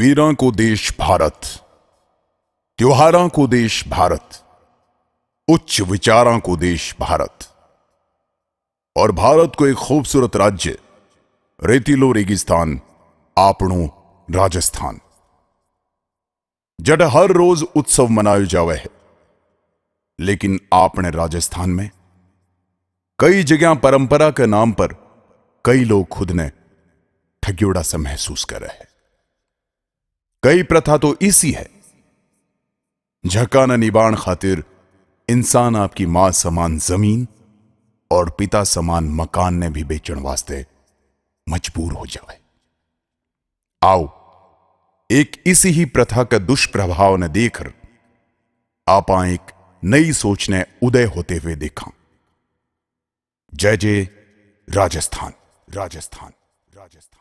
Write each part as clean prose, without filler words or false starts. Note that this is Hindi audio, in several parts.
वीरां को देश भारत, त्योहारां को देश भारत, उच्च विचारां को देश भारत। और भारत को एक खूबसूरत राज्य रेतीलो रेगिस्तान आपणो राजस्थान, जड हर रोज उत्सव मनायो जावे है। लेकिन आपने राजस्थान में कई जगह परंपरा के नाम पर कई लोग खुद ने ठग्योड़ा सा महसूस कर रहे हैं। कई प्रथा तो इसी है, झकाना निबाण खातिर इंसान आपकी मां समान जमीन और पिता समान मकान ने भी बेचण वास्ते मजबूर हो जाए। आओ एक इसी ही प्रथा का दुष्प्रभाव ने देखकर आपा एक नई सोच ने उदय होते हुए देखा। जय जय राजस्थान, राजस्थान, राजस्थान।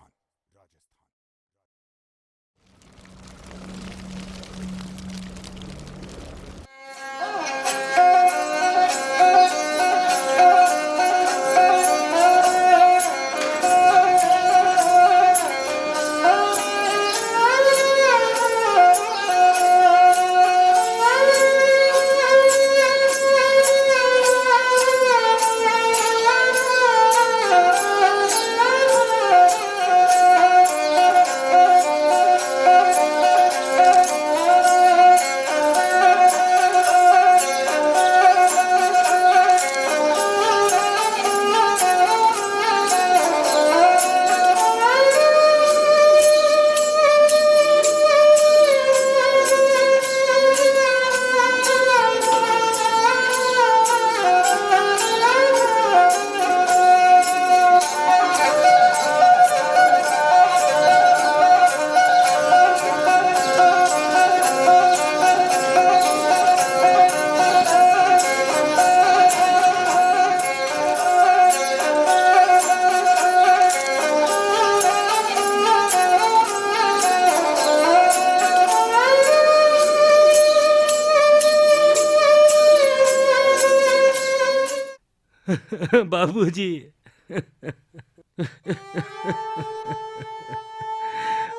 बाबूजी,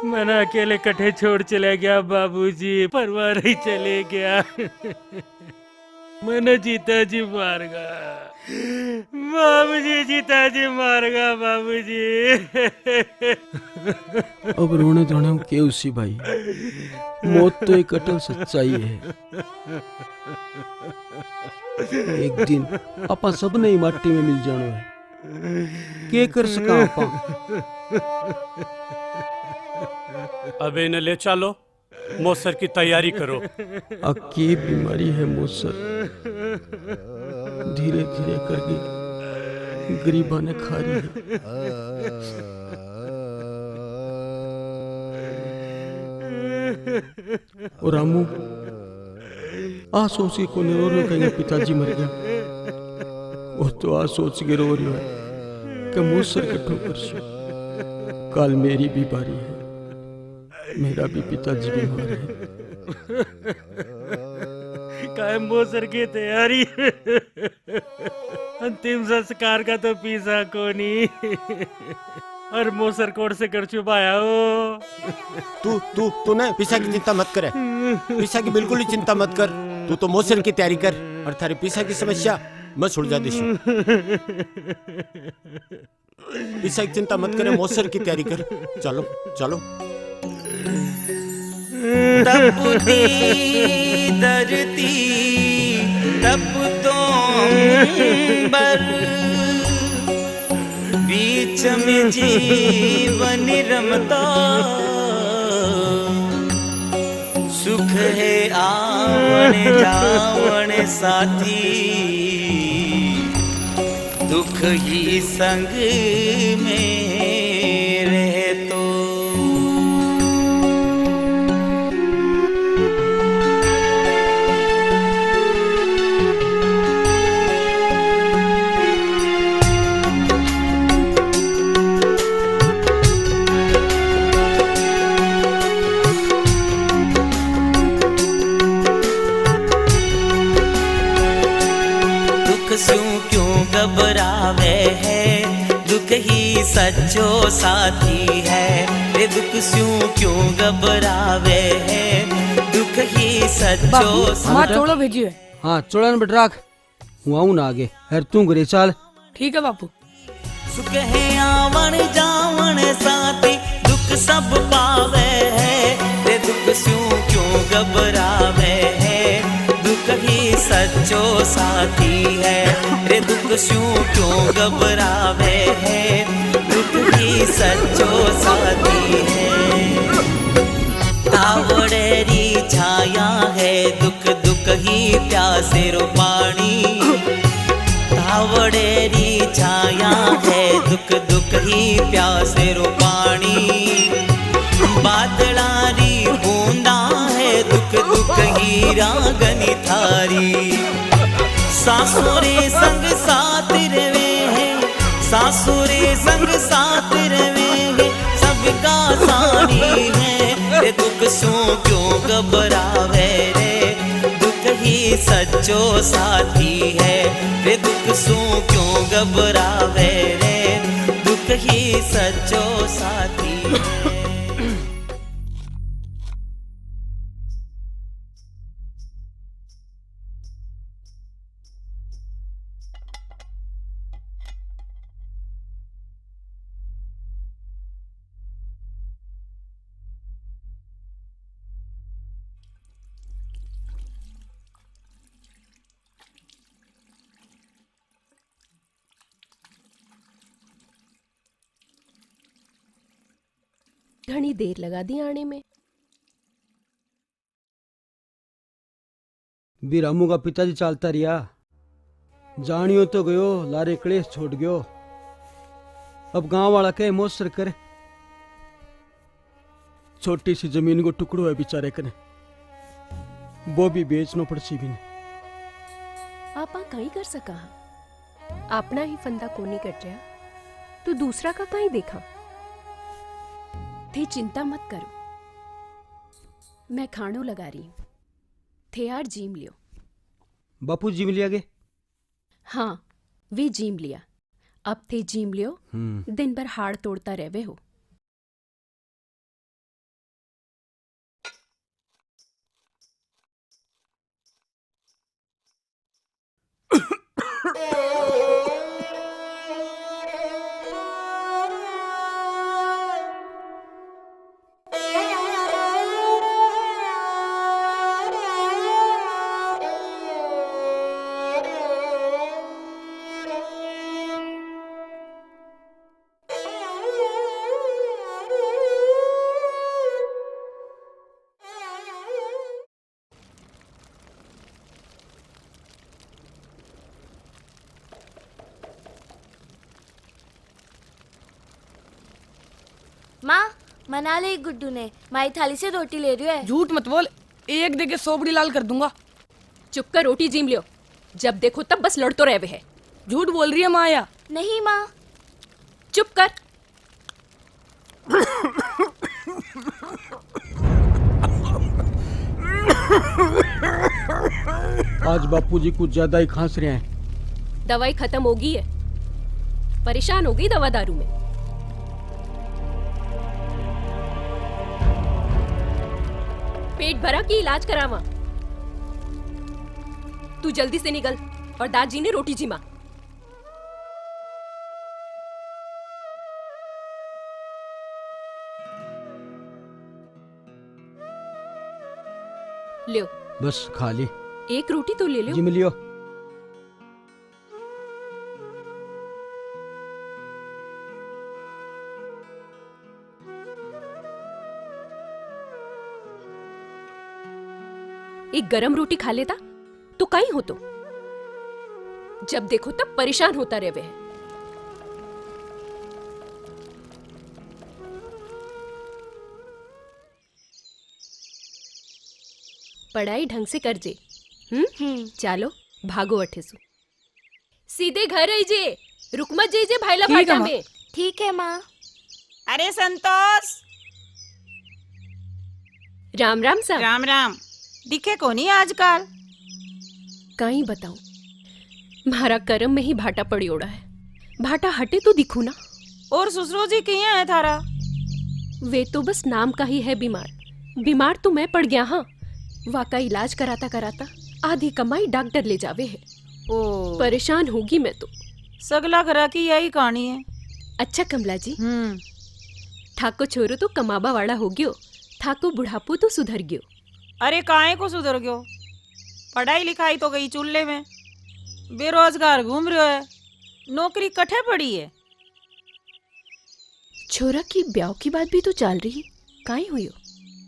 मना अकेले कट्ठे छोड़ चले गया बाबूजी, परिवार ही चले गया। मन जीता जी मार गया बाबूजी, जीता जी मार गया बाबूजी। अब रोने धोने हम के उसी भाई, मौत तो एक अटल सच्चाई है। एक दिन आपा सबने ही माटी में मिल जानो है, के कर सका आपा। अब इन्हें ले चलो, मौसर की तैयारी करो। अक्की बीमारी है मौसर, धीरे धीरे करके गरीबा ने खा रही है। और रामू आ सोच के कोने रो रहे कहीं पिताजी मर गया, और तो आ सोच के रो रही है कि मौसर कट्ठो करशो। कल मेरी भी बारी है, मेरा भी पिताजी बीमार है। काय मौसर की तैयारी, अंतिम संस्कार का तो पीसा कोनी। और मौसर कोट से कर छुपाया हो। तू ना पिसा की चिंता मत करे, पिसा की बिल्कुल ही चिंता मत कर। तू तो मौसर की तैयारी कर और थारी पिसा की समस्या मैं सुलझा देशू। पिसा की चिंता मत करे, मौसर की तैयारी कर। चलो चलो। तपती धरती तपतो अंबर, बीच में जीवन रमता, सुख है आवन जावन साथी, दुख ही संग में रहे तो। दुख स्यों क्यों घबरावे है, दुख ही सच्चो साथी है, रे दुख स्यूं क्यों घबरावे है, दुख ही सच्चो बापू माँ साथी। चोड़ो भेजियो है। हाँ चोड़न बट राख, हूँ आऊँ ना आगे। हर तू घरे चाल। ठीक है बापू। सुख है आवन जावन साथी, दुख सब पावे है, रे दुख स्यूं क्यों घबरावे है, दुख ही सच्चो साथी है, रे दुख स्यूं क्यों घबरावे है, दुख ही सच्चो साथी है। तावड़ेरी छाया है, दुख दुख ही प्यासे रो पानी, तावड़ेरी छाया है, दुख दुख ही प्यासे रो पानी, बादलारी बूंदा है, दुख दुख ही रागनी थारी, सासुरे संग साथ रवे है, सासुरे संग साथ रवे है, सबका सानी है, रे दुख सो क्यों घबरावे रे, दुख ही सच्चो साथी है, रे दुख सो क्यों घबरावे रे, दुख ही सच्चो साथी है। घनी देर लगा दी आने में। भी रामू का पिताजी चालता रिया, जानियो तो गयो, लारे क्लेश छोड़ गयो। अब गांव वाला कहे मोसर करे, छोटी सी जमीन को टुकड़ो है बेचारे कने, वो भी बेचना पड़सी भी ने। आपा कहीं कर सका, अपना ही फंदा कोनी कट रहा तो दूसरा का कहीं देखा। थे चिंता मत करो, मैं खाणो लगा रही हूं, थे यार जीम लियो। बापू जीम लिया गे? हाँ वे जीम लिया, अब थे जीम लियो, दिन भर हाड़ तोड़ता रहवे हो। माँ मना ले गुड्डू ने, माई थाली से रोटी ले रही है। झूठ मत बोल, एक देके सोबड़ी लाल कर दूंगा। चुप कर, रोटी जीम लियो, जब देखो तब बस लड़तो रहवे है। झूठ बोल रही है माया। नहीं माँ। चुप कर। आज बापूजी कुछ ज्यादा ही खांस रहे हैं। दवाई खत्म होगी है, परेशान हो गई दवा दारू में। पेट भरा कि इलाज करावा? तू जल्दी से निकल और दादाजी ने रोटी जिमा। लियो, बस खा ली। एक रोटी तो ले लो। जिम लियो। एक गरम रोटी खा लेता तो कहीं हो, तो जब देखो तब परेशान होता रहे। पढ़ाई ढंग से कर जे। चालो भागो अठेसु, सीधे घर आई जे, रुक मत जे भाईला भाटा में। ठीक है माँ। अरे संतोष, राम राम सा। राम राम। दिखे कोनी आजकल? कहीं बताऊं, मारा कर्म में ही भाटा पड़ी ओड़ा है। भाटा हटे तो दिखू ना। और ससुरो जी किया है थारा? वे तो बस नाम का ही है बीमार। बीमार तो मैं पड़ गया। हाँ, वाका इलाज कराता कराता आधी कमाई डॉक्टर ले जावे है। ओ परेशान होगी मैं तो। सगला घरा की यही कहानी है। अच्छा कमला जी, ठाको छोरो तो कमाबा वाला हो गयो, ठाको बुढ़ापो तो सुधर गयो। अरे काहे को सुधर गयो? पढ़ाई लिखाई तो गई चूल्हे में, बेरोजगार घूम रहे है, नौकरी कठे पड़ी है। छोरा की ब्याह की बात भी तो चल रही है, काहे हुई हो?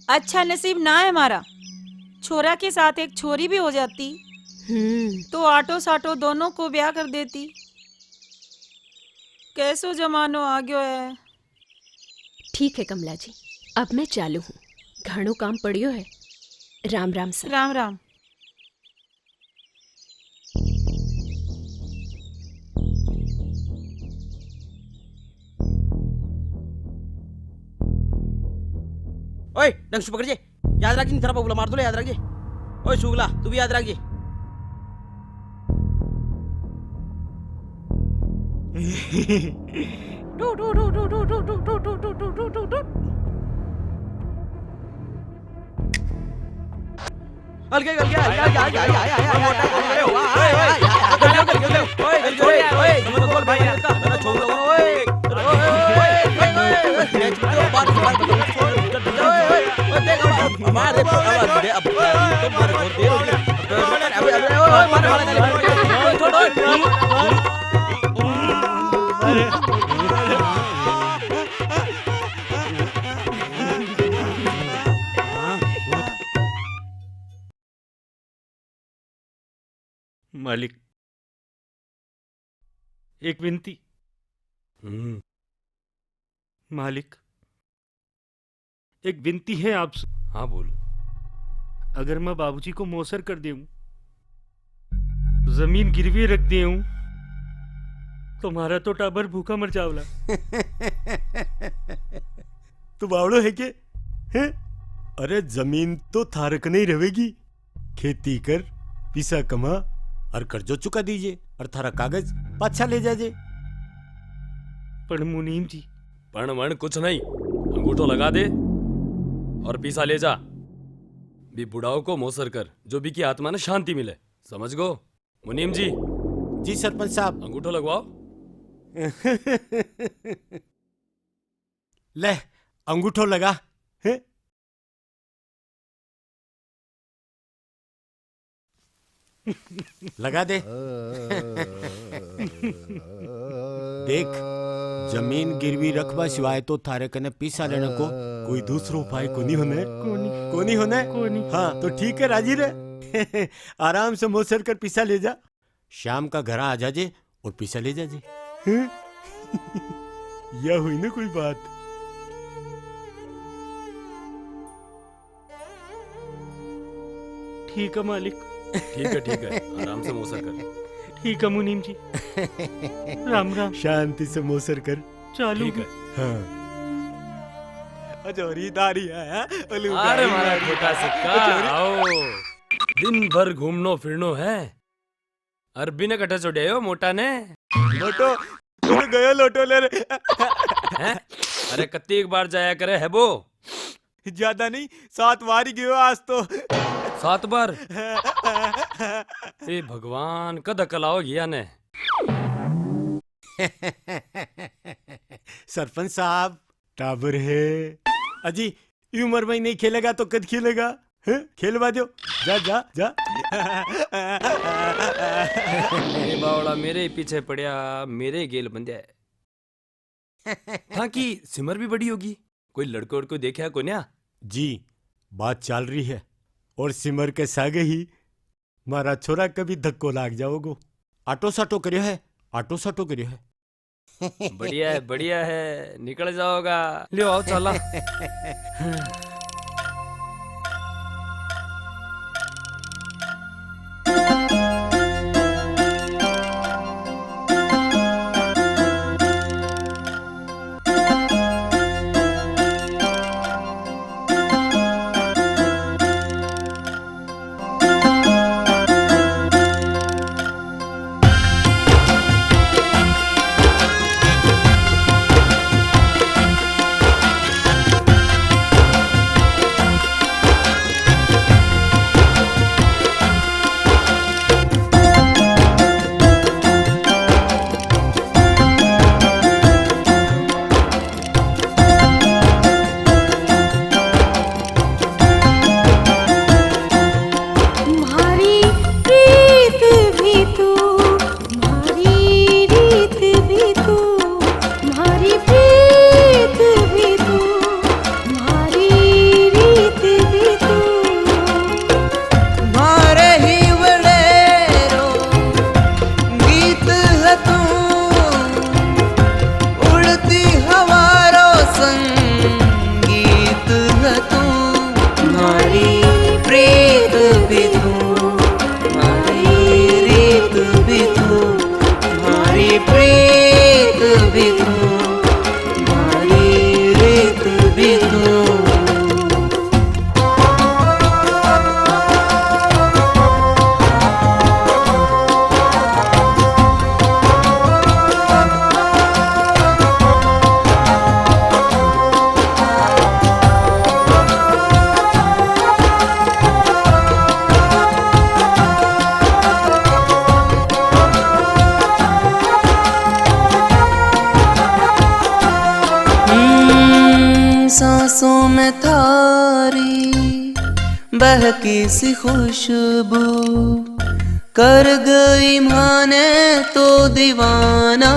अच्छा नसीब ना है हमारा, छोरा के साथ एक छोरी भी हो जाती तो आटो साटो दोनों को ब्याह कर देती। कैसो जमानो आ गयो है। ठीक है कमला जी, अब मैं चालू हूँ, घणो काम पड़ियो है। राम राम सर। राम राम। ओए डंग पकड़ जे, याद रखिए तेरा बबुला मार दो, याद रखिए। ओए शुगला तू भी याद रखिए। अलगे अलगे अलगे अलगे अलगे अलगे मोटा कौन करे हुआ? ओए ओए ओए ओए समझ बोल भाई का मेरा छोड़ दो। ओए ओए ओए बात बात ओए देख मार दे आवाज दे। अब तो मार बहुत देर हो गई। अबे अबे ओए मार वाला छोड़। मालिक, एक विनती। मालिक, एक विनती है आपसे। हाँ बोल। अगर मैं बाबूजी को मौसर कर दूं, जमीन गिरवी रख दूं, तुम्हारा तो टाबर भूखा मर जावला। तू बावड़ो है के हैं? अरे जमीन तो थारक नहीं रहेगी, खेती कर, पैसा कमा और कर्जो चुका दीजिए और थारा कागज पाछा ले जाजे। पर मुनीम जी, पण वण कुछ नहीं, अंगूठो लगा दे और पीसा ले जा। भी बुढ़ाओ को मोसर कर, जो भी की आत्मा ने शांति मिले, समझ गो? मुनीम जी। जी सरपंच साहब। अंगूठो लगवाओ। ले अंगूठो लगा है? लगा दे। देख, जमीन गिरवी रखवा सिवाय तो थारे कने पीसा लेने को कोई दूसरो उपाय को नहीं होने। को नहीं होने। हाँ तो ठीक है, राजी रहे। आराम से मोसर कर पीसा ले जा। शाम का घर आ जाजे और पीसा ले जाजे। यह हुई ना कोई बात। ठीक है मालिक। ठीक है, आराम से मोसर कर। ठीक है मुनीम जी। राम राम। शांति से मोसर कर। चालू। ठीक है। हाँ। अजोरी दारी है। अरे मारा छोटा सिक्का, आओ। दिन भर घूमनो फिरनो है। अरबी ने कटे चढ़े हो मोटा ने। लोटो तू गयो लोटो ले रे। अरे कत्ती एक बार जाया करे है वो। ज्यादा नहीं, 7 बार ही गयो आज तो। 7 बार? ए भगवान, कद अकल आओ गया ने। सरपंच साहब, टाबर है अजी, उम्र में नहीं खेलेगा तो कद खेलेगा? खेलवा दो, जा जा जा। ये बावड़ा मेरे ही पीछे पड़िया, मेरे ही गेल बंध्या है। हाँ की सिमर भी बड़ी होगी, कोई लड़को को देखा को न्या? जी बात चल रही है, और सिमर के सागे ही मारा छोरा कभी धक्को लाग जाओगो। आटो साटो करियो है, आटो साटो करियो है। बढ़िया है, निकल जाओगा। लियो आओ चला। बहकी सी खुशबू कर गई माने तो दीवाना।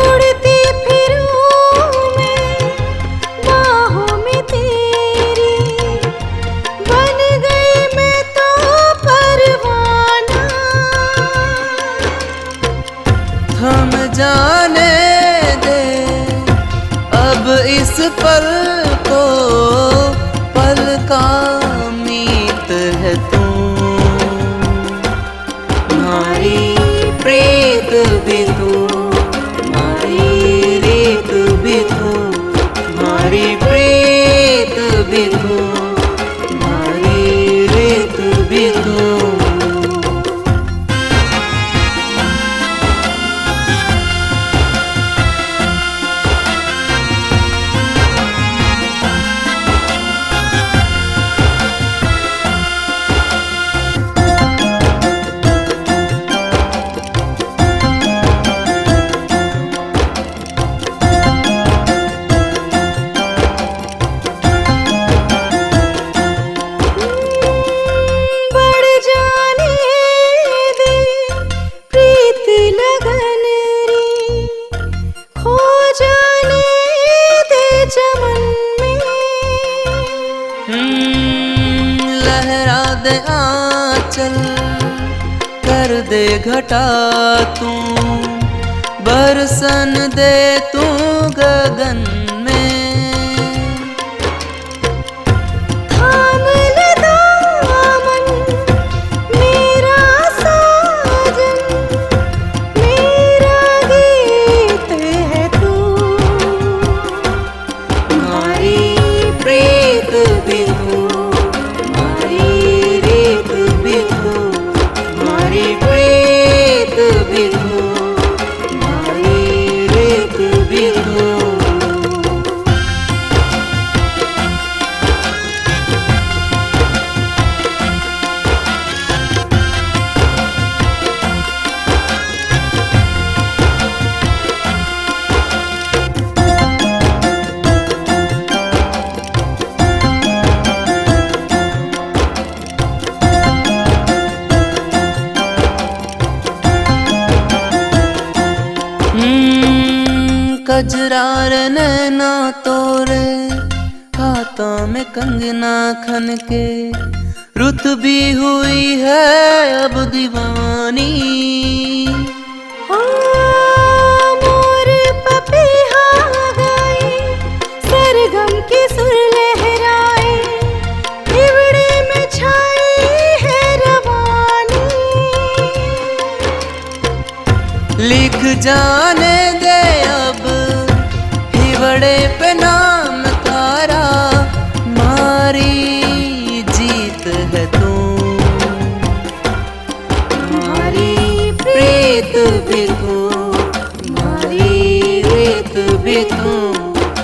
उड़ती फिरूं मैं बाहों में तेरी, बन गई मैं तो परवाना। थम जाने दे अब इस पल को, पल का मीत है तू। तुम्हारी प्रीत भी तू, तुम्हारी रीत भी तू, तुम्हारी प्रीत भी तू, तुम्हारी रीत भी तू। बढ़ जाने दे प्रीत लगन री, खो जाने दे चमन में। लहरा दे आंचल, कर दे घटा तू, बरसन दे तू गगन में। थाम ले दामन मेरा साजन, मेरा गीत है तू। तुम्हारी प्रीत भी तू, तुम्हारी रीत भी तू, तुम्हारी प्रीत भी तू, तुम्हारी रीत भी तू। कजरार नैना तोरे, हाथों में कंगना खन के, रुत भी हुई है अब दीवानी। मोर पपीहा गाए, सरगम की सुर लहराए, हिवड़े में छाई है रवानी। लिख जाने दे अब हिवड़े पे नाम तारा, मारी जीत है तू। तुम्हारी प्रीत भी तू, तुम्हारी रीत भी तू,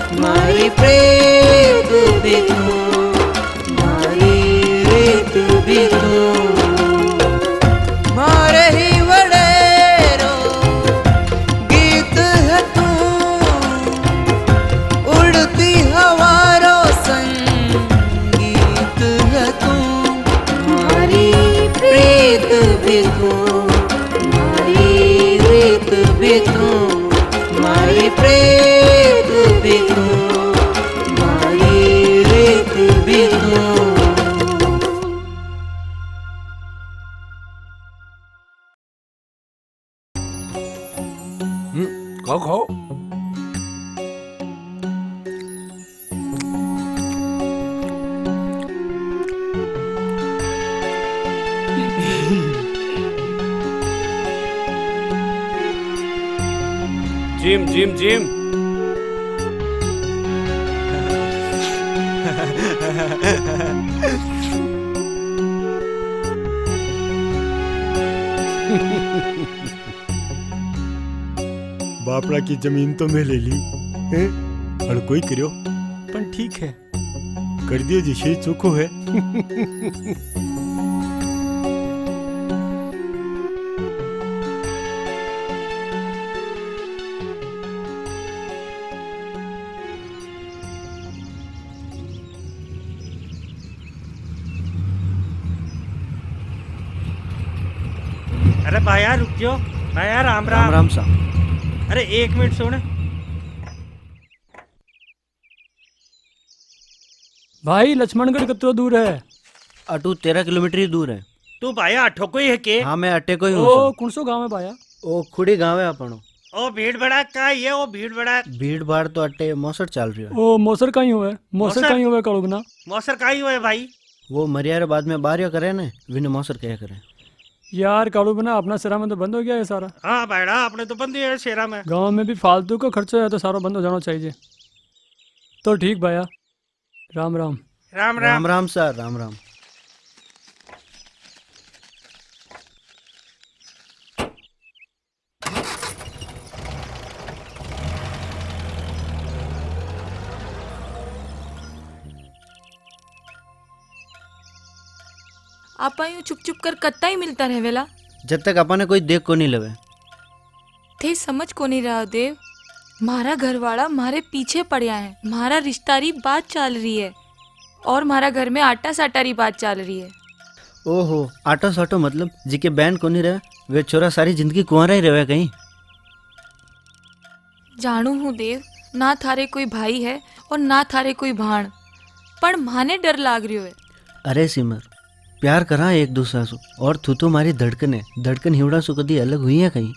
तुम्हारी प्रीत भी तू, तुम्हारी रीत भी तू। मारे ही वडेरो गीत है तू, उड़ती हवारो संगीत है तू। तुम्हारी प्रीत भी तू, तुम्हारी रीत भी तू, तुम्हारी प्रीत भी तू, तुम्हारी रीत भी तू। खाओ खाओ। Gym gym gym. बापड़ा की जमीन तो मैं ले ली हैं, हर कोई करियो, पर ठीक है, कर दियो जिसे चोखो है। अरे भाया रुक जाओ, भाया राम राम राम। राम साहब। अरे 1 मिनट सुन। भाई लक्ष्मणगढ़ कितना दूर है? अटू 13 किलोमीटर ही दूर है। तू भाया अठो को ही है के? हाँ मैं अटे को ही हूँ। ओ कौन सो गाँव है भाया? ओ खुड़ी गाँव है अपनो। ओ भीड़ भड़ा का ये ओ भीड़ भड़ा भीड़ भाड़ तो अट्टे मौसर चल रही है। ओ मोसर कहीं हुआ है, मोसर मोसर? कहीं हुआ है कड़ोगना। मौसर का ही हुआ है भाई। वो मरियारे बाद में बारिया करे ना, विने मौसर कया करे। यार काड़ोगना अपना सिरा में तो बंद हो गया है सारा। हाँ भाईड़ा अपने तो बंदी है शेरा में। गांव में भी फालतू का खर्चा है तो सारा बंद हो जाना चाहिए। तो ठीक भाया, राम राम। राम राम राम। राम सर, राम राम। आपा यूं चुप चुप कर कत्ता ही मिलता रहेवेला। जब तक अपने कोई देख को नहीं लवे। थे समझ को नहीं रहा देव। मारा घर वाला मारे पीछे पड़या है, मारा रिश्तारी बात चल रही है और मारा घर में आटा साटारी बात चल रही है। ओहो आटो साटो मतलब जिके बैंड को नहीं रहे वे छोरा सारी जिंदगी कुंवारा ही रहे कहीं। जानू हूँ देव, ना थारे कोई भाई है और ना थारे कोई भाण, पर माने डर लाग रही है। अरे सिमर प्यार करा एक दूसरा से और तू तो मारी धड़कन है, धड़कन हिवड़ा सु कदी अलग हुई है कहीं।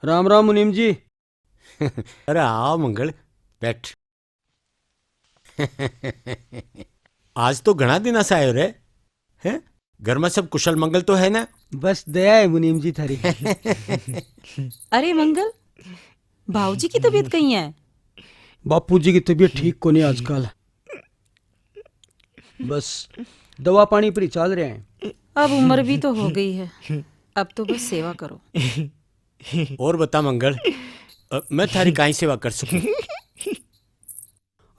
राम राम मुनीम जी। अरे आओ मंगल बैठ। आज तो घना दिन से आयो रे हैं? घर में सब कुशल मंगल तो है ना? बस दया है मुनीम जी थारी। अरे मंगल, भाऊजी की तबीयत कहीं है? बापू जी की तबीयत ठीक को नहीं आजकल, बस दवा पानी पर ही चल रहे हैं। अब उम्र भी तो हो गई है, अब तो बस सेवा करो। और बता मंगल, मैं थारी काई सेवा कर सकूं?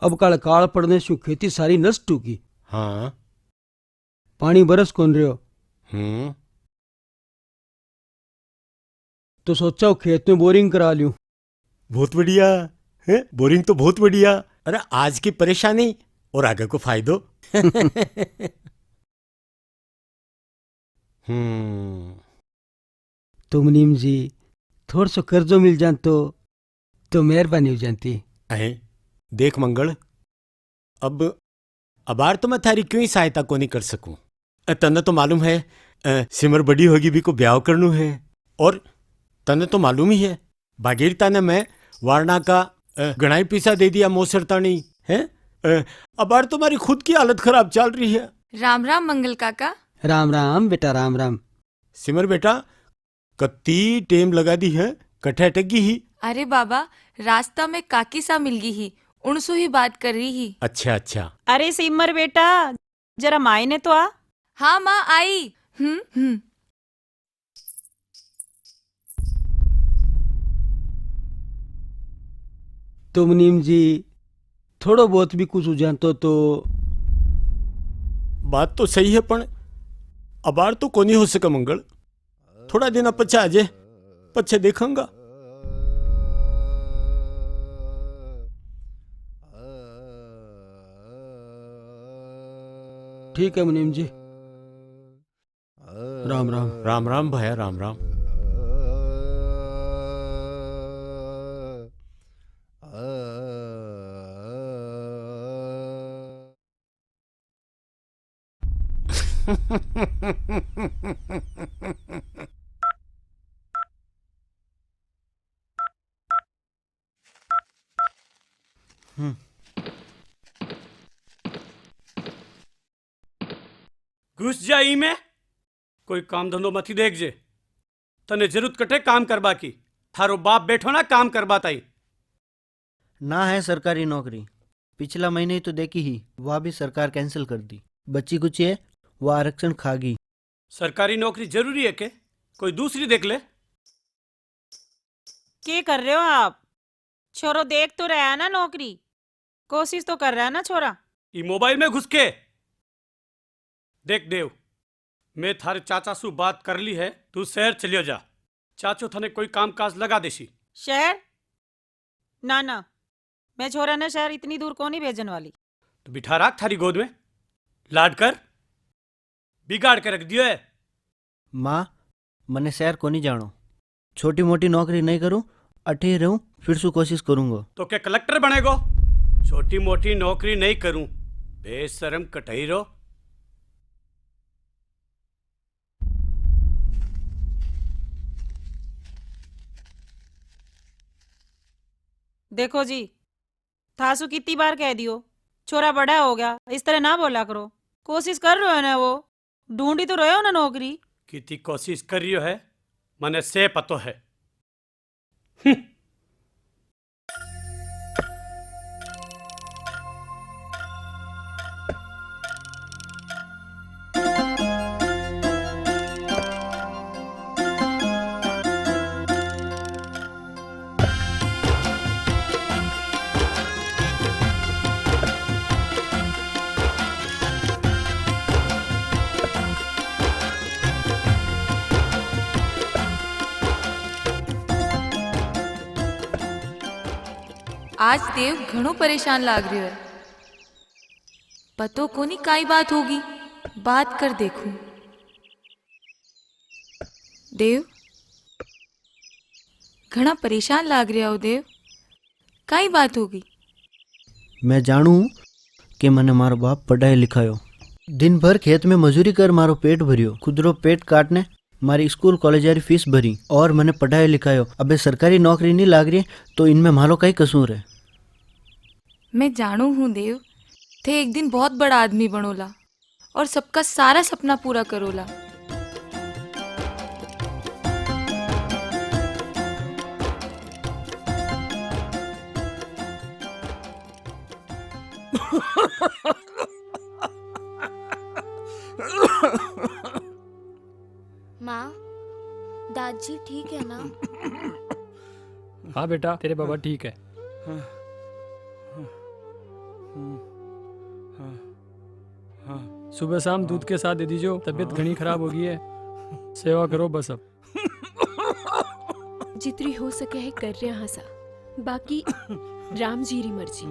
अब काल काल पड़ने से खेती सारी नष्ट होगी। हाँ। पानी बरस कौन रहे हो हम्म। तो सोचा खेत में बोरिंग करा लूं। बहुत बढ़िया है, बोरिंग तो बहुत बढ़िया। अरे आज की परेशानी और आगे को फायदो। तो मुनीम जी थोड़ा सा कर्जो मिल जान तो मेहरबानी हो जाती। अहे देख मंगल, अब अबार तो मैं थारी क्यों ही सहायता को नहीं कर सकूं। तने तो मालूम है सिमर बड़ी होगी भी को ब्याह करनू है, और तने तो मालूम ही है भागीरता ने मैं वारणा का गणाई पीसा दे दिया मोसरतानी है। अबार तो हमारी खुद की हालत खराब चल रही है। राम राम मंगल काका। राम राम बेटा, राम राम। सिमर बेटा कत्ती टेम लगा दी है, कट्ठे अटकी ही। अरे बाबा रास्ता में काकी सा मिल गई ही, उनसो ही बात कर रही ही। अच्छा अच्छा। अरे सिमर बेटा जरा माई ने तो आ। हाँ माँ आई। तो मुनीम जी थोड़ो बहुत भी कुछ हो जानतो तो। बात तो सही है पण अबार तो कोनी हो सके मंगल। थोड़ा दिन पछे आजे, पछे देखांगा। ठीक है मुनीम जी, राम राम। राम राम भैया, राम राम। घुस जा ई में, कोई काम धंधो मथी देख जे। तने जरूरत कटे काम करबा की, थारो बाप बैठो ना काम करबा ताई। ना है सरकारी नौकरी, पिछला महीने ही तो देखी ही, वह भी सरकार कैंसिल कर दी। बच्ची कुछ है वो आरक्षण खागी। सरकारी नौकरी जरूरी है के? कोई दूसरी देख ले। क्या कर रहे हो आप? छोरो देख तो रहा है ना नौकरी, कोशिश तो कर रहा है ना छोरा। ई मोबाइल में घुस के देख देव, मैं थारे चाचा सु बात कर ली है, तू शहर चलियो जा। चाचो थाने कोई काम काज लगा देसी। शहर ना ना, मैं छोरा ने शहर इतनी दूर को नहीं भेजन वाली। तो बिठा रख थारी गोद में, लाड कर, बिगाड़ के रख दियो है। माँ मने शहर को नहीं जानो, छोटी मोटी नौकरी नहीं करूं, अठे ही रहूं, फिर से कोशिश करूंगा। तो क्या कलेक्टर बनेगो? छोटी मोटी नौकरी नहीं करूं, बेशरम कटई रो। देखो जी, थासु कितनी बार कह दियो, छोरा बड़ा हो गया, इस तरह ना बोला करो। कोशिश कर रहे हो ना, वो ढूंढी तो रहे हो ना नौकरी। कितनी कोशिश कर रही है, मने से पतो है। आज देव घणो परेशान लाग रह्यो है। पतो कोनी काई बात होगी, बात कर देखूं। देव घणा परेशान लाग रहा हो देव, काई बात होगी? मैं जानू कि मने मारो बाप पढ़ाई लिखायो, दिन भर खेत में मजूरी कर मारो पेट भरियो, खुदरो पेट काटने मारी स्कूल कॉलेज यारी फीस भरी और मैंने पढ़ाई लिखायो। अबे सरकारी नौकरी नहीं लाग रही तो इनमें मारो कई कसूर है। मैं जानू हूँ देव, थे एक दिन बहुत बड़ा आदमी बनोला और सबका सारा सपना पूरा करोला। माँ, दादी ठीक है ना? हाँ बेटा, तेरे बाबा ठीक है। सुबह शाम दूध के साथ दे दीजिए, तबीयत घनी खराब हो गई है, सेवा करो बस। अब जितनी हो सके है कर रहे हैं सा, बाकी राम जी री मर्जी।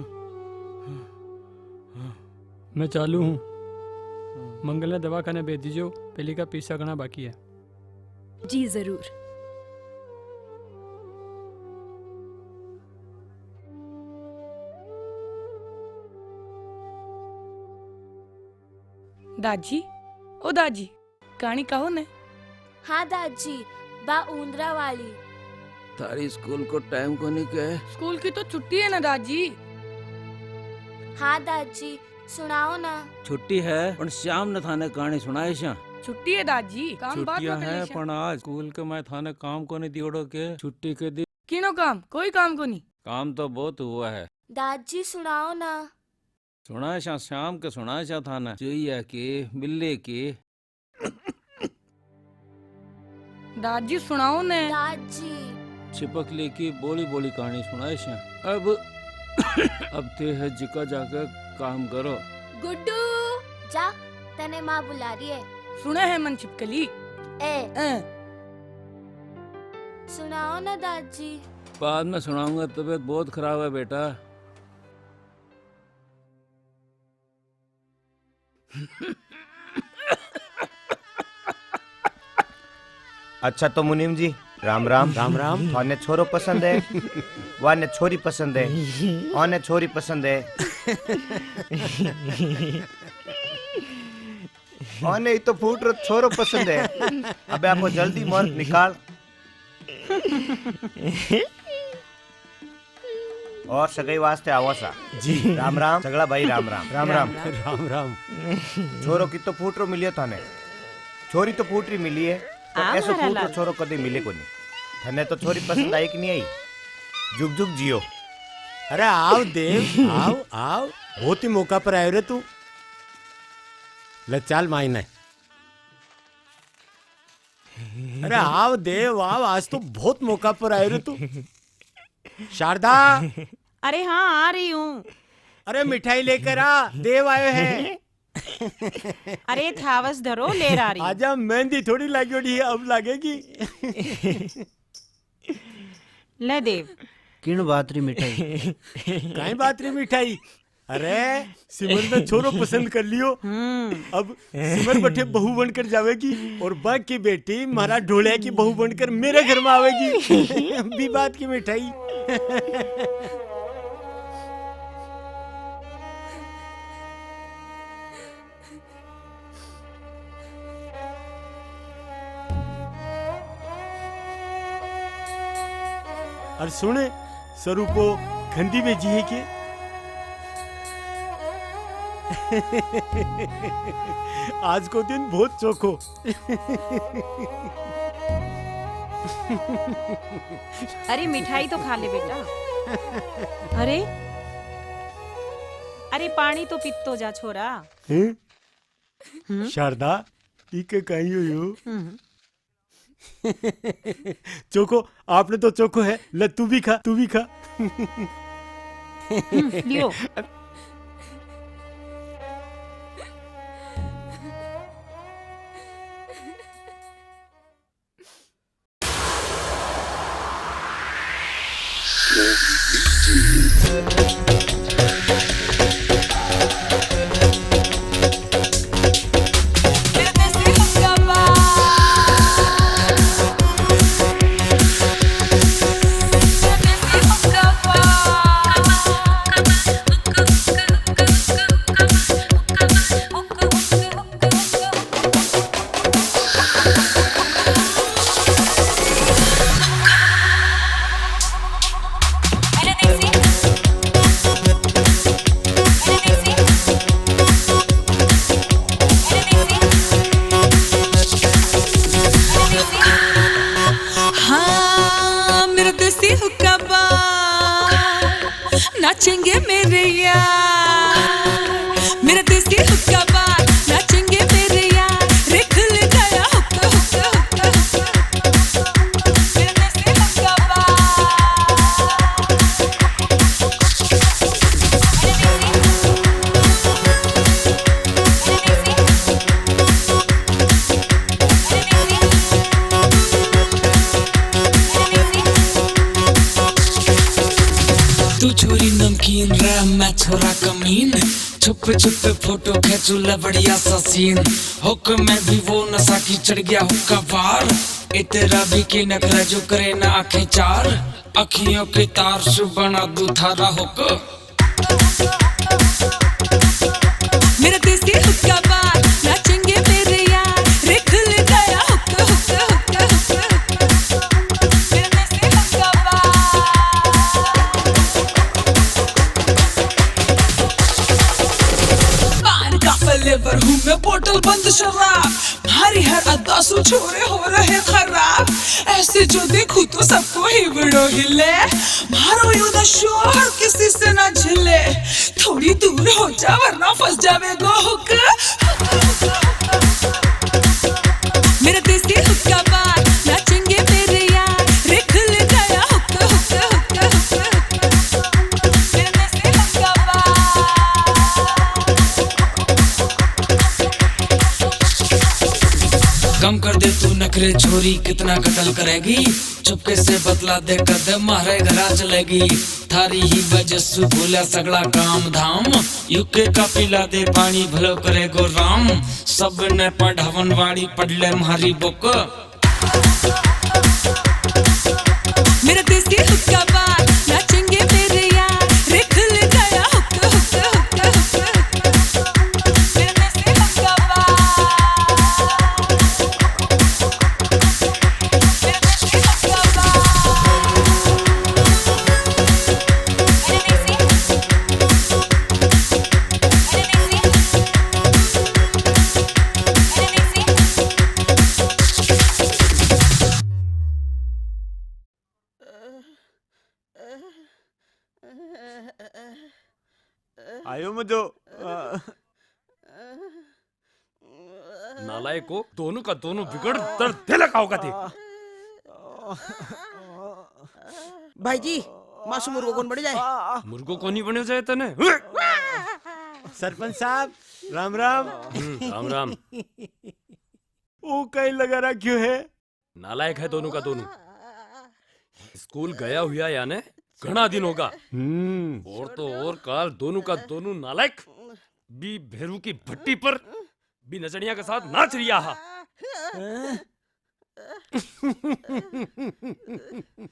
मैं चालू हूँ, मंगल ने दवाखाने भेज दीजिए, पहले का पीसा करना बाकी है। जी जरूर। दादी, ओ दादी, कहानी कहो ने। हाँ दादी, बा ऊंदरा वाली। तारी स्कूल को टाइम को नहीं कहे? स्कूल की तो छुट्टी है ना दादी। हाँ दादी, सुनाओ ना। छुट्टी है पर शाम ने थाने कहानी सुनाए छा। छुट्टी है दादी, काम बात छुट्टियां मत है लेशा। पर आज स्कूल के मैं थाने काम को नहीं दियोड़ो के छुट्टी के दिन। किनो काम? कोई काम को नहीं। काम तो बहुत हुआ है। दादी सुनाओ ना। सुनाए छा, शाम के सुनाए छा थाने, चुईया के बिल्ले के। दादी सुनाओ ने। दादी छिपकली की बोली बोली कहानी सुनाए छा। अब ते है जिका जाकर काम करो। गुड्डू जा, तने माँ बुला रही है। सुने है मन छिपकली? सुनाओ ना दादी। बाद में सुनाऊंगा, तबीयत बहुत खराब है बेटा। अच्छा तो मुनीम जी, राम राम। राम राम। थाने छोरो पसंद है, वाने छोरी पसंद है, आने छोरी पसंद है, आने ही तो फूट रो छोरो पसंद है। अबे आपको जल्दी मुहूर्त निकाल। और सगाई वास्ते आवा सा। जी राम राम। सगला भाई राम राम। राम राम। राम राम। छोरो की तो फूट रो मिलियो थाने, छोरी तो फूट री मिली है, तो ऐसा फूट रो छोरो कभी मिले को नहीं। थाने तो छोरी पसंद आई कि नहीं आई? जुग जुग जियो। अरे आओ देव, आओ आओ, बहुत ही मौका पर आयो रे तू। ले चाल मायने। अरे आओ देव आओ, आज तो बहुत मौका पर आयो रे तू। शारदा। अरे हाँ आ रही हूँ। अरे मिठाई लेकर आ, देव आयो है। अरे थावस धरो, ले आ रही। आजा, मेहंदी थोड़ी लगी है, अब लगेगी। ले देव, किन बात री मिठाई काई बात री मिठाई? अरे सिमर ने छोरो पसंद कर लियो। अब सिमर बठे बहू बनकर जावेगी और बाकी बेटी महाराज ढोलिया की बहू बनकर मेरे घर में आवेगी। भी बात की मिठाई। और सुने स्वरूपो खंदी में जी है के आज को दिन बहुत चोखो। अरे मिठाई तो खा ले बेटा। अरे अरे पानी तो पीतो जा छोरा। शारदा ठीक है कहीं हो चोखो आपने तो चोखो है। ले तू भी खा, तू भी खा। लियो। नाचेंगे मेरे यार, मेरा देसी हुक्का बार नाचेंगे मेरे यार, रे खुल गया हुक्का हुक्का हुक्का हुक्का, मेरा देसी हुक्का तू छोरी नमकीन रे मैं छोरा कमीन, छुप छुप फोटो खींचू ले बढ़िया सा सीन, हुक में भी वो नशा की चढ़ गया हुक्का बार, इतना भी की नखरा जो करे ना आंखें चार, अखियों के तार से बना दूं थारा हुक, मेरा देसी हुक्का बार नाचेंगे मेरे यार, रे खुल गया हुक्का हुक्का हुक्का हुक्का, मेरा देसी हुक्का बार का फ्लेवर हूँ मैं बोतल बंद शराब, भारी हर अदा सु छोरे हो रहे खराब, ऐसे जो देखूं तो सबको ही बड़ो हिले, मारो यू द शोर किसी से ना झिले, थोड़ी दूर हो जा वरना फंस जावेगा हुक, मेरा देसी हुक्का बार नाचेंगे मेरे यार, रे खुल गया हुक्का हुक्का हुक्का हुक्का, मेरा देसी हुक्का कम कर दे तू नखरे छोरी कितना कतल करेगी, चुपके से बतला दे कदम मारे घरा चलेगी, थारी ही वजह से भूला सगला काम धाम, यूके का पिला दे पानी भलो करे गो राम, सब ने पढ़ावन वाली पढ़ ले मारी बुक, मेरा देसी हुक्का बार नाचेंगे मेरे यार, रे खुल गया हुक्का हुक्का हुक्का हुक्का, मेरा देसी हुक्का आयो मुझो नालायक को दोनों का दोनों बिगड़ दर्द दे लगाओ का थे। भाई जी मासू मुर्गो कौन बढ़ जाए? मुर्गो को नहीं बने जाए तने। सरपंच साहब राम राम। राम राम। वो कहीं लगा रहा क्यों है? नालायक है दोनों का दोनों। स्कूल गया हुआ याने घना दिन होगा। और तो और काल दोनों का दोनों नालायक बी भेरू की भट्टी पर बी नचनिया के साथ नाच रिया हा।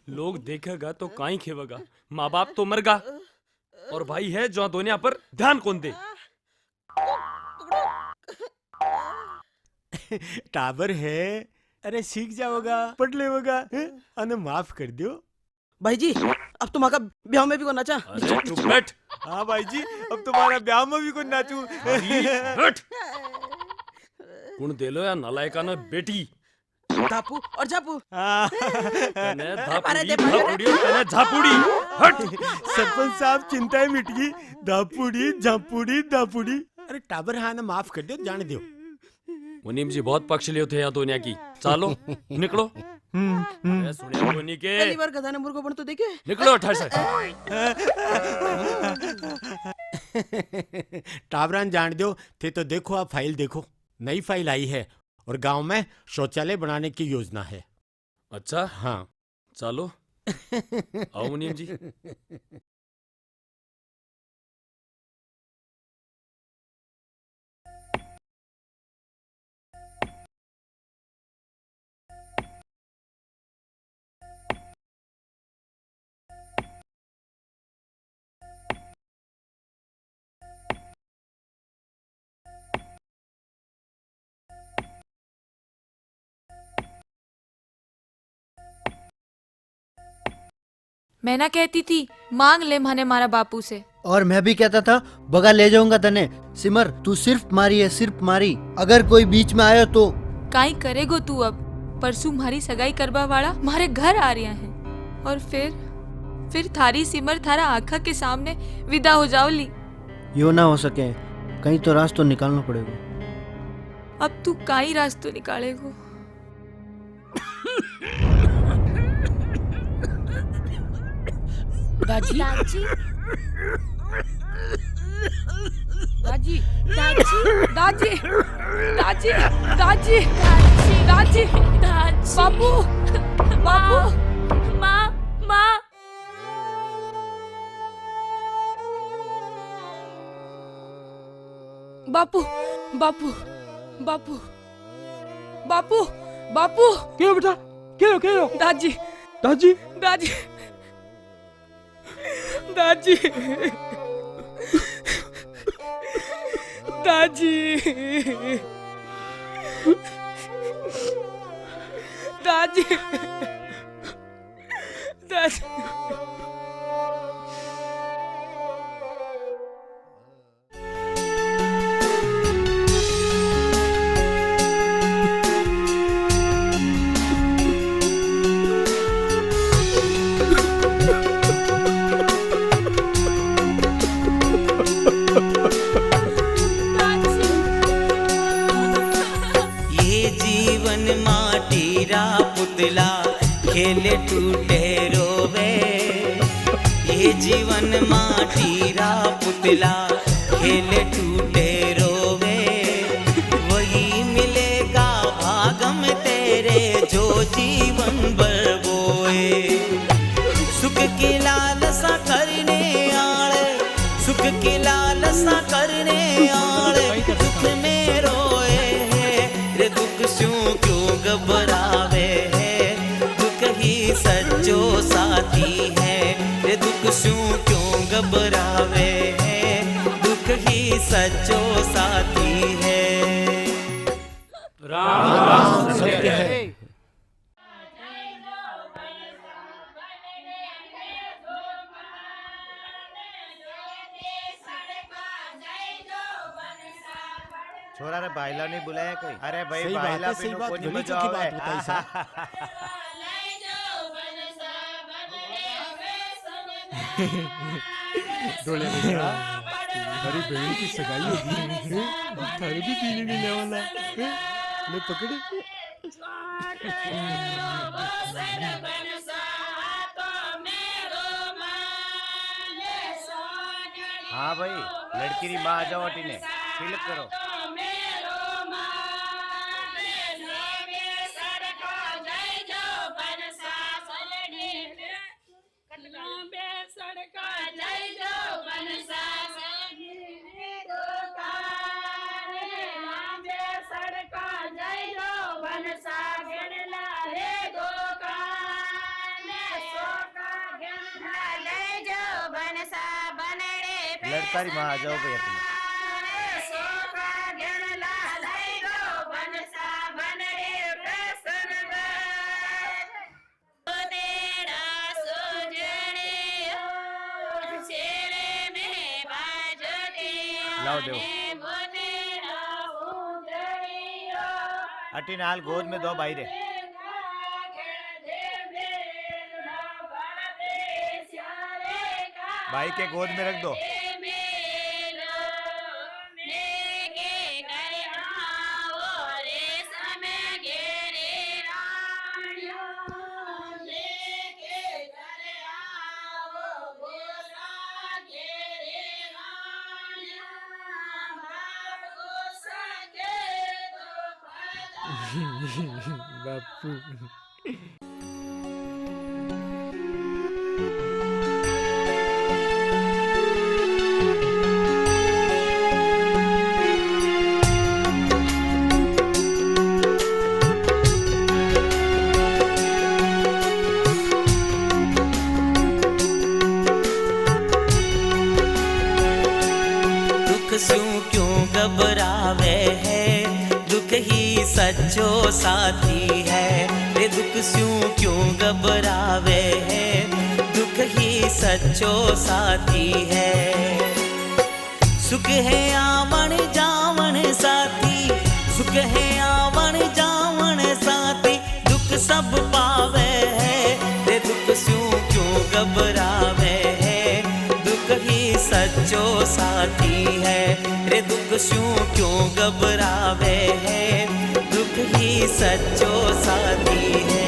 लोग देखेगा तो काई खेवेगा, माँ बाप तो मरगा और भाई है जो दोनिया पर ध्यान कौन दे। टाबर है, अरे सीख जाओगा, पढ़ लेगा, अने माफ कर दियो। भाई जी अब तुम्हारा ब्याह में भी कोई नाचा। अरे चुप बैठ। हाँ भाई जी अब तुम्हारा ब्याह में भी कोई नाचू। बैठ। कौन दे लो या नालायका ने बेटी। धापू और झापू। तने धापुड़ी और तने झापुड़ी। हट। सरपंच साहब चिंताएं मिट गई। धापुड़ी झापुड़ी धापुड़ी। अरे टाबर हाँ ने माफ कर दियो, जाने दियो। मुनीम जी बहुत पक्ष लियो थे यहाँ दोनिया की। चलो निकलो। सुनिया कोनी के। पहली बार गधा ने मुर्गो बन तो देखे। निकलो 28 टाबरान जान दो थे तो देखो आप फाइल देखो, नई फाइल आई है और गांव में शौचालय बनाने की योजना है। अच्छा हाँ चलो आओ मुनीम जी। मैं ना कहती थी मांग ले माने मारा बापू से। और मैं भी कहता था बगा ले जाऊंगा तने। सिमर तू सिर्फ मारी है, सिर्फ मारी। अगर कोई बीच में आयो तो काई करेगो तू अब। परसों मारी सगाई करवा वाला मारे घर आ रहा है और फिर थारी सिमर थारा आँखा के सामने विदा हो जाओली। यो ना हो सके, कहीं तो रास्ता निकालना पड़ेगा। अब तू काई रास्ता निकालेगो। दाजी दादी दाजी दादी दाजी दाजी दाजी दाजी बापू बापू माँ माँ बापू बापू बापू बापू बापू क्यों बेटा, क्यों दाजी दादी दाजी दाजी दाजी दाजी दादी पुतला खेले टूटे रोवे। ये जीवन माटीरा पुतला खेले टूटे रोवे। वही मिलेगा भाग में तेरे जो जीवन भर बोए। सुख की लालसा करने आले, सुख की लालसा करने आले दुख में रोए है। रे दुख स्यों क्यों घबरावे है, दुख ही सच्चो साथी है। रे दुख स्यों क्यों घबरावे है, दुख ही सच्चो साथी है। राम सत्य है। छोरा रे भाईला नहीं बुलाया कोई। अरे भाई सही भाईला बात है, सही बात, गली चौकी बात बताई साहब। डोले बेटा, हमारी बहन की सगाई होगी, थारे भी पीने नहीं वाला। ले पकड़े। हाँ भाई लड़की री माँ आ जाओ अटीने तिलक करो। लड़कारी माँ आ जाओ भैया तुम। लाओ दो। अटी नाल गोद में दो भाई रे। भाई के गोद में रख दो। बापू दुख स्यों क्यों घबरावे है, दुख ही सच्चो साथी है। रे दुख स्यों क्यों घबरावे है, दुख ही सच्चो साथी है। सुख है आवन जावन साथी, सुख है आवन जावन साथी, दुख सब पावे है। रे दुख स्यों क्यों घबरावे है, दुख ही सच्चो साथी है। रे दुख स्यों क्यों घबरावे है, दुख ही सच्चो साथी है।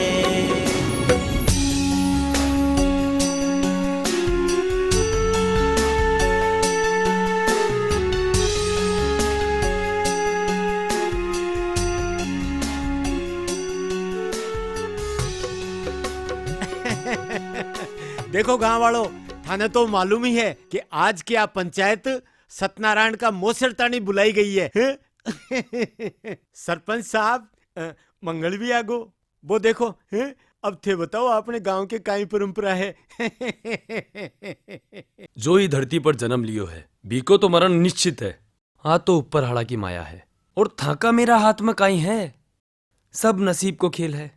देखो गांव वालों, थाने तो मालूम ही है कि आज की आप पंचायत सत्यनारायण का मोसरतानी बुलाई गई है। सरपंच साहब मंगल भी आगो। वो देखो अब थे बताओ आपने गांव के काई परंपरा है। जो ही धरती पर जन्म लियो है, बीको तो मरण निश्चित है। हाँ तो ऊपर हाड़ा की माया है, और थाका मेरा हाथ में काई है। सब नसीब को खेल है।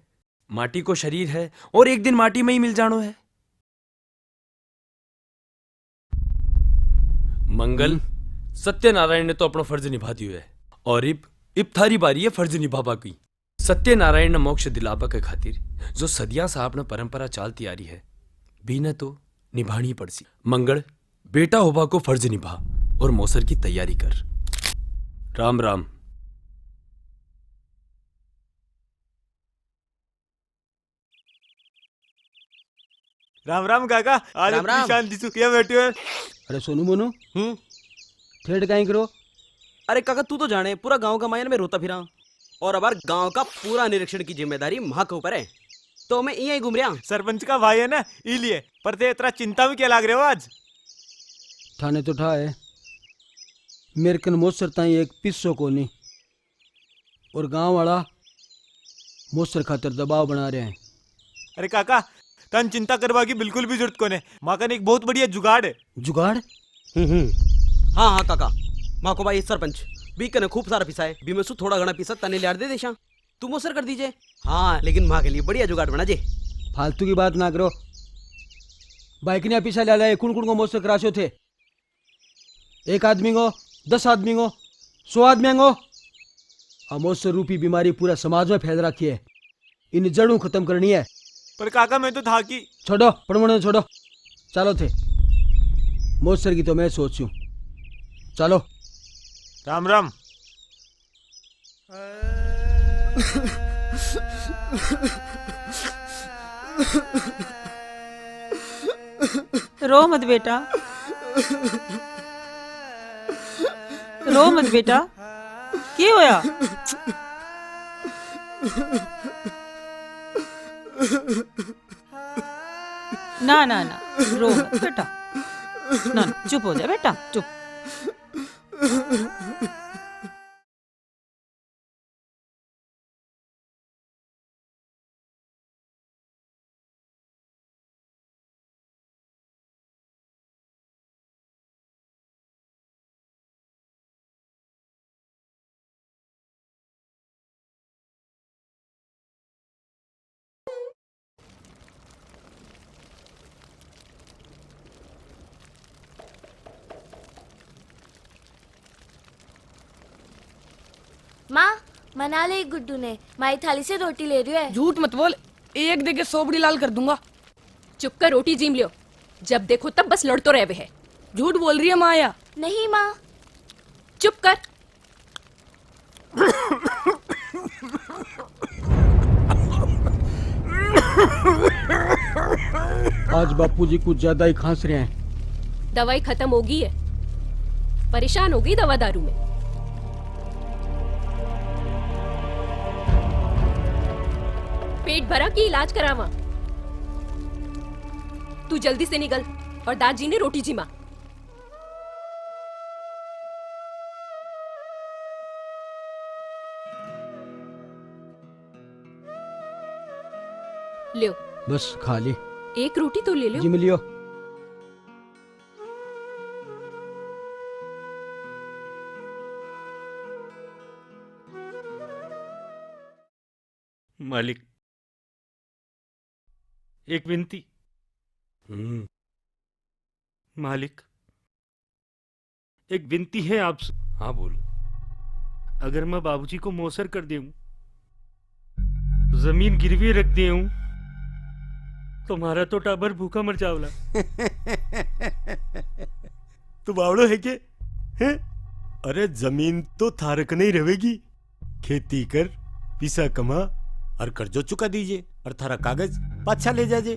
माटी को शरीर है, और एक दिन माटी में ही मिल जानो है। मंगल, सत्यनारायण ने तो अपना फर्ज निभा दियो है, और इब थारी बारी है फर्ज निभाबा की। सत्यनारायण ने मोक्ष दिलाबा के खातिर जो सदिया से आपने परंपरा चालती आ रही है, बीने तो निभानी पड़सी। मंगल, बेटा होबा को फर्ज निभा और मौसर की तैयारी कर। राम राम। राम राम काका, आज राम राम। शांति से क्या बैठे हो? अरे सोनू मोनू थेट काई करो। अरे काका तू तो जाने पूरा गांव का मायने में रोता फिरा, और अब गांव का पूरा निरीक्षण की जिम्मेदारी माँ के ऊपर है, तो मैं यहीं घूम रहा। सरपंच का भाई है ना, इसलिए। पर ते इतना चिंता में क्या लाग रहे हो आज? थाने तो ठा है मेरे कन मोसर ताई एक पिस्सो को नहीं, और गांव वाला मोसर खातर दबाव बना रहे हैं। अरे काका, तन चिंता करवा की बिल्कुल भी जरूरत कोने। माँ का एक बहुत बढ़िया जुगाड़ है। जुगाड़? हाँ हाँ काका, माँ को भाई सरपंच बीकने खूब सारा पिसा है, बी में सु थोड़ा घना पिसा तने लियार दे देशा, तुम मोसर कर दीजिए। हाँ लेकिन माँ के लिए बढ़िया जुगाड़ बना जे। फालतू की बात ना करो। बाइक ने पीछा ले लाए कुण कुण को मोसर कराशो थे। एक आदमी को, 10 आदमी को, 100 आदमी को। मोसर रूपी बीमारी पूरा समाज में फैल रखी है, इन जड़ों खत्म करनी है। पर काका मैं तो था कि छोड़ो पड़मण छोड़ो, चलो थे मोसर की तो मैं सोचूं। चलो राम राम। रो मत बेटा, रो मत बेटा, क्या होया? ना ना ना रो मत बेटा, ना ना चुप हो जा बेटा, चुप। मना ले गुड्डू ने, माई थाली से रोटी ले रही है। झूठ मत बोल, एक दे के सोबड़ी लाल कर दूंगा। चुप कर, रोटी जीम लियो। जब देखो तब बस लड़तो रहे है। झूठ बोल रही है माया। नहीं माँ। चुप कर। आज बापूजी कुछ ज्यादा ही खांस रहे हैं। दवाई खत्म हो गई है, परेशान हो गई दवा दारू में। पेट भरा कि इलाज करावा? तू जल्दी से निकल और दादाजी ने रोटी जिमा। लियो, बस खा ली। एक रोटी तो ले लो। जिम लियो। मालिक, एक विनती। मालिक, एक विनती है आपसे। हाँ बोल। अगर मैं बाबूजी को मौसर कर दूं, जमीन गिरवी रख दूं, तुम्हारा तो टाबर भूखा मर जावला। तू बावड़ो है के? हैं? अरे जमीन तो थारक नहीं रहेगी। खेती कर, पैसा कमा और कर्जो चुका दीजिए और थारा कागज पाछा ले जाजे।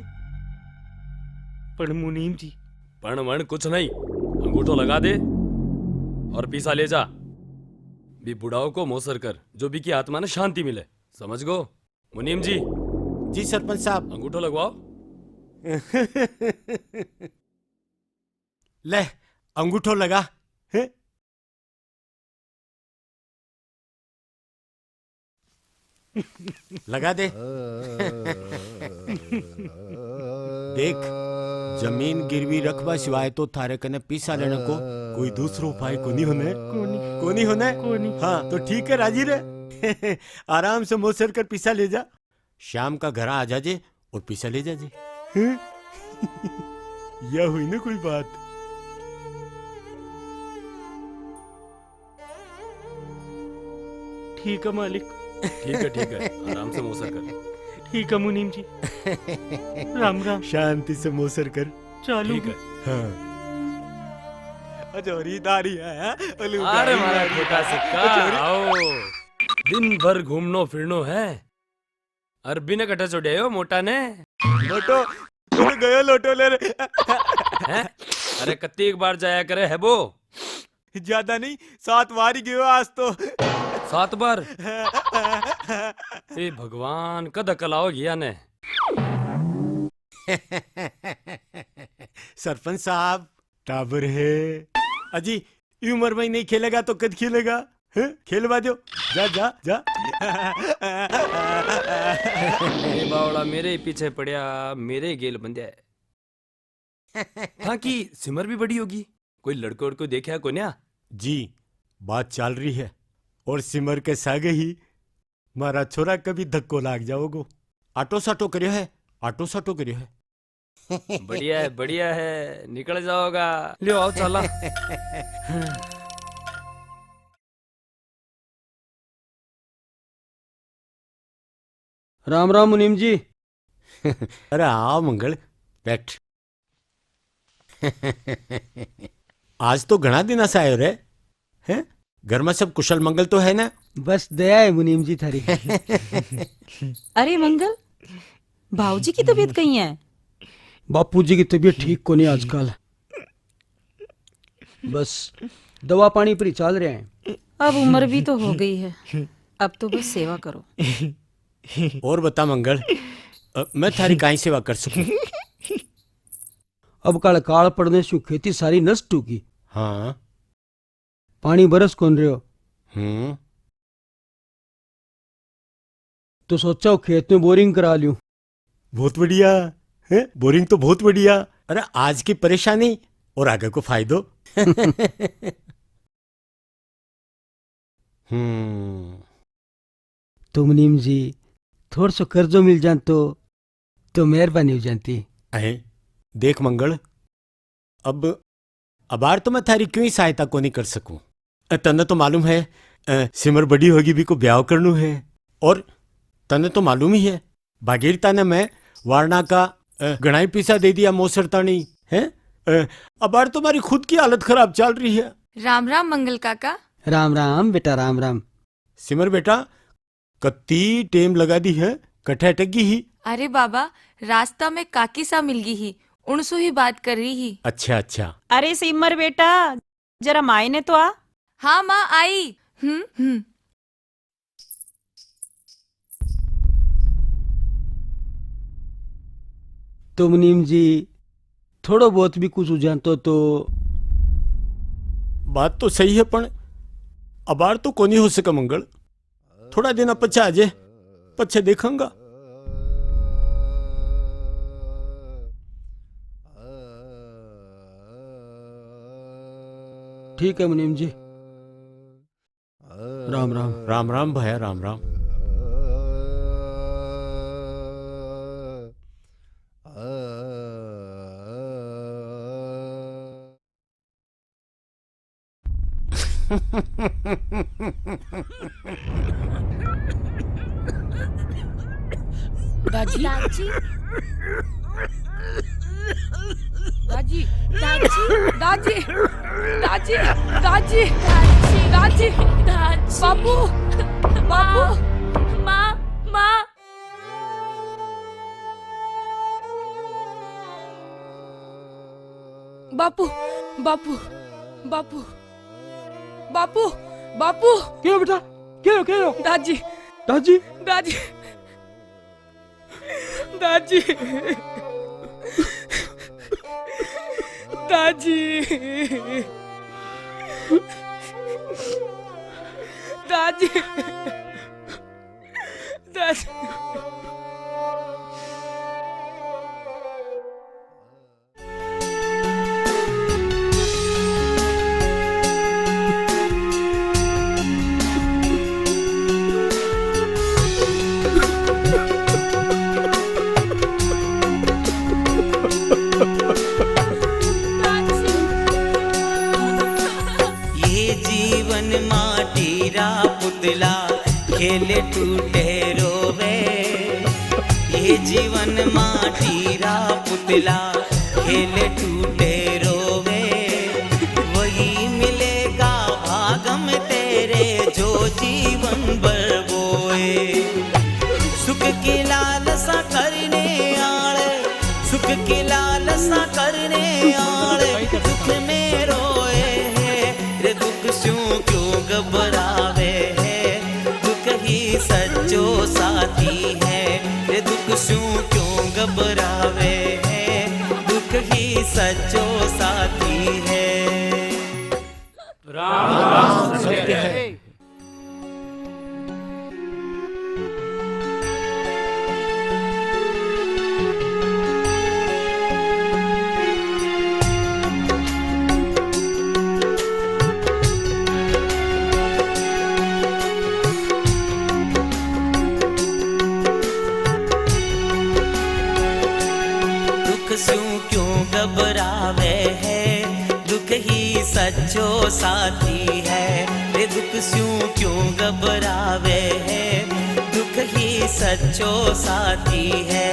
पर मुनीम जी, पण वण कुछ नहीं, अंगूठो लगा दे और पैसा ले जा। भी बुढ़ाओ को मोसर कर, जो भी की आत्मा ने शांति मिले। समझ गो? मुनीम जी। जी सरपंच साहब। अंगूठो लगवाओ। ले अंगूठो लगा। है? लगा दे। देख, जमीन गिरवी रखवा सिवाय तो थारे कने पैसा लेने को कोई दूसरो उपाय को नहीं होने। कोनी होने। हाँ तो ठीक है, राजी रहे। आराम से मोसर कर पैसा ले जा। शाम का घर आ जाजे और पैसा ले जाजे। यह हुई ना कोई बात। ठीक है मालिक। ठीक है, आराम से मोसर कर। ठीक है मुनीम जी। राम राम। शांति से मोसर कर। चालू ठीक है। हाँ। अजोरी दारी है। अरे मारा छोटा सिक्का, आओ। दिन भर घूमनो फिरनो है। अरबी ने कटा चोड़े हो मोटा ने। मोटो गयो लोटो ले रे। हैं? अरे कत्ती एक बार जाया करे है वो। ज्यादा नहीं, 7 बार ही गयो आज तो। 7 बार? ए भगवान, कद अकल आओ गया ने। सरपंच साहब, टाबर है। अजी ये उम्र में नहीं खेलेगा तो कद खेलेगा? खेलवा दो। जा जा जा। ए बावड़ा मेरे ही पीछे पड़िया, मेरे ही गेल बंध्या है। हाँ की सिमर भी बड़ी होगी। कोई लड़को उड़को देखा को न्या? जी बात चल रही है और सिमर के सागे ही मारा छोरा कभी धक्को लाग जाओगो। आटो साटो करियो है, आटो साटो करियो है। बढ़िया है, निकल जाओगा। लियो आओ चला। राम राम मुनीम जी। अरे आओ मंगल, बैठ। आज तो घना दिन से आयो रे। हैं? घर में सब कुशल मंगल तो है ना? बस दया है मुनीम जी थारी। अरे मंगल, भाऊजी की तबीयत कहीं है? बापूजी की तबीयत ठीक को नहीं आजकल। बस दवा पानी पर ही चल रहे हैं। अब उम्र भी तो हो गई है, अब तो बस सेवा करो। और बता मंगल, मैं थारी काई सेवा कर सकूं? अब काल काल पड़ने से खेती सारी नष्ट होगी। हाँ। पानी बरस कौन रहे हो? तो सोचा हो खेत में बोरिंग करा लूं। बहुत बढ़िया है, बोरिंग तो बहुत बढ़िया। अरे आज की परेशानी और आगे को फायदो। तो मुनीम जी थोड़ा सा कर्जो मिल जान तो मेहरबानी हो जाती। अहे देख मंगल, अब आर तो मैं थारी क्यों ही सहायता को नहीं कर सकूं। तन्ने तो मालूम है सिमर बड़ी होगी भी को ब्याह करनू है। और तने तो मालूम ही है भागीरता ने मैं वारणा का गणाई पीसा दे दिया मोसरतानी है। अब यार तुम्हारी खुद की हालत खराब चल रही है। राम राम मंगल काका। राम राम बेटा राम राम। सिमर बेटा कत्ती टेम लगा दी है कट्ठा टगी ही। अरे बाबा रास्ता में काकी सा मिल गई ही उनसो ही बात कर रही ही। अच्छा अच्छा। अरे सिमर बेटा जरा माई ने तो आ। हाँ माँ आई। तो मुनीम जी थोड़ो बहुत भी कुछ जानतो तो। बात तो सही है पण अबार तो कोनी हो सका मंगल। थोड़ा दिन पछे आजे पछे देखूंगा। ठीक है मुनीम जी। राम राम। राम राम भैया राम राम। दाजी दादी दाजी दादी दाजी दाजी दाजी दाजी बापू बापू माँ माँ बापू बापू बापू बापू बापू क्यों बेटा क्यों दादी दादी दादी दादी दादी दादी दादी पुतला खेले टूटे रोवे। ये जीवन माटीरा पुतला खेले टूटे रोवे। वही मिलेगा भाग में तेरे जो जीवन भर बोए। सुख की लालसा करने आड़ सुख की लालसा करने आड़ दुख में रोए रे दुख स्यों क्यों घबरावे है। दुख ही सच्चो साथी है रे दुख स्यों क्यों घबरावे है। दुख ही सच्चो साथी है। राम सत्य है। घबरावे है दुख ही सच्चो साथी है रे दुख स्यों क्यों घबरावे है। दुख ही सच्चो साथी है।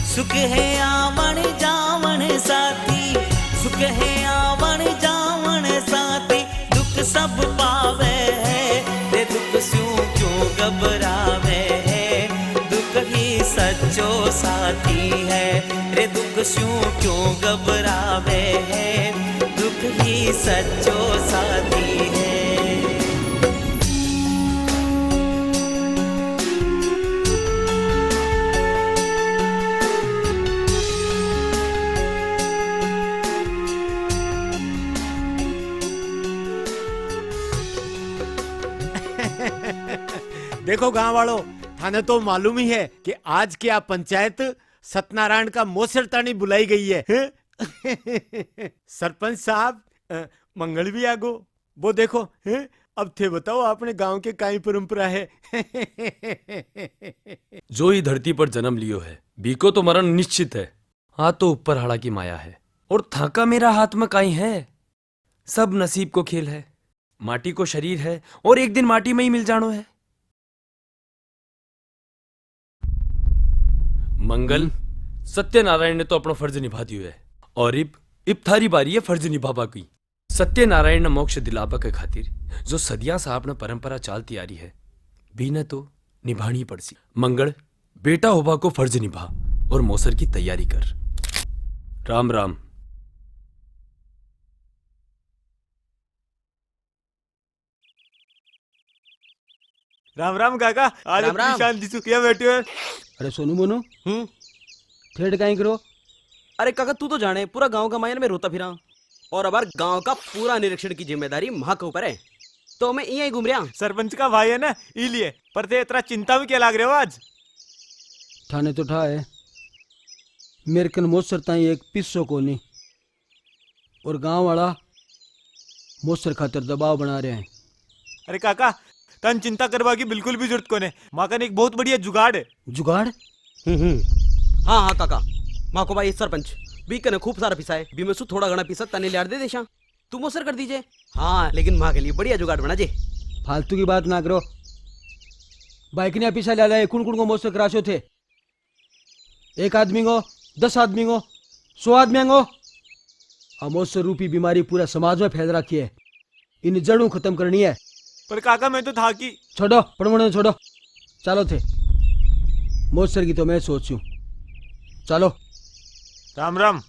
सुख है आवन जावन साथी सुख है आवन जावन साथी। दुख सब पावे है रे दुख स्यों क्यों घबरावे है। दुख ही सच्चो साथी है रे दुख स्यों क्यों घबरावे है। दुख ही सच्चो साथी है। देखो गांव वालों थाने तो मालूम ही है कि आज की आप पंचायत सत्यनारायण का मोसरतानी बुलाई गई है। सरपंच साहब मंगल भी आगो वो देखो है? अब थे बताओ आपने गांव के काई परंपरा है। जो ही धरती पर जन्म लियो है बीको तो मरण निश्चित है। हाँ तो ऊपर हाड़ा की माया है और थाका मेरा हाथ में काई है। सब नसीब को खेल है। माटी को शरीर है और एक दिन माटी में ही मिल जानो है। मंगल सत्यनारायण ने तो अपना फर्ज निभा दियो है और इब थारी बारी है फर्ज निभाबा की। सत्यनारायण ने मोक्ष दिलाबा के खातिर जो सदिया सा अपना परंपरा चालती आ रही है भी न तो निभानी पड़सी। मंगल बेटा होबा को फर्ज निभा और मौसर की तैयारी कर। राम राम। राम राम काका, आज राम राम। अपनी शांति से क्या बैठे हो? अरे सोनू मोनू थेड़ काई करो। अरे काका तू तो जाने पूरा गांव का मायने में रोता फिरा और अब गांव का पूरा निरीक्षण की जिम्मेदारी माँ के ऊपर है, तो मैं यहीं घूम रहा। सरपंच का भाई है ना, इसलिए। पर ते इतना चिंता में क्या लाग रहे हो आज? थाने तो ठा है मेरे कन मोसर ताई एक पिस्सो को नहीं और गांव वाला मोसर खातर दबाव बना रहे हैं। अरे काका, तन चिंता करवा की बिल्कुल भी जरूरत कोने। माँ का एक बहुत बढ़िया जुगाड़ है। जुगाड़? हाँ हाँ काका, माँ को भाई सरपंच भी कने खूब सारा पिसा है, भी मैं सु थोड़ा घना पिसा तने लियार दे देशा, तू मोसर कर दीजिए। हाँ लेकिन माँ के लिए बढ़िया जुगाड़ बना जे। फालतू की बात ना करो। बाइक ने पीछा ले लाए कुण कुण को मोसर कराशो थे। एक आदमी को, 10 आदमी को, 100 आदमी को मोसर रूपी बीमारी पूरा समाज में फैल रखी है। इन जड़ों खत्म करनी है। पर काका मैं तो था कि छोड़ो पड़मोड़े छोड़ो, चलो थे मोसर की तो मैं सोचूं। चलो राम राम।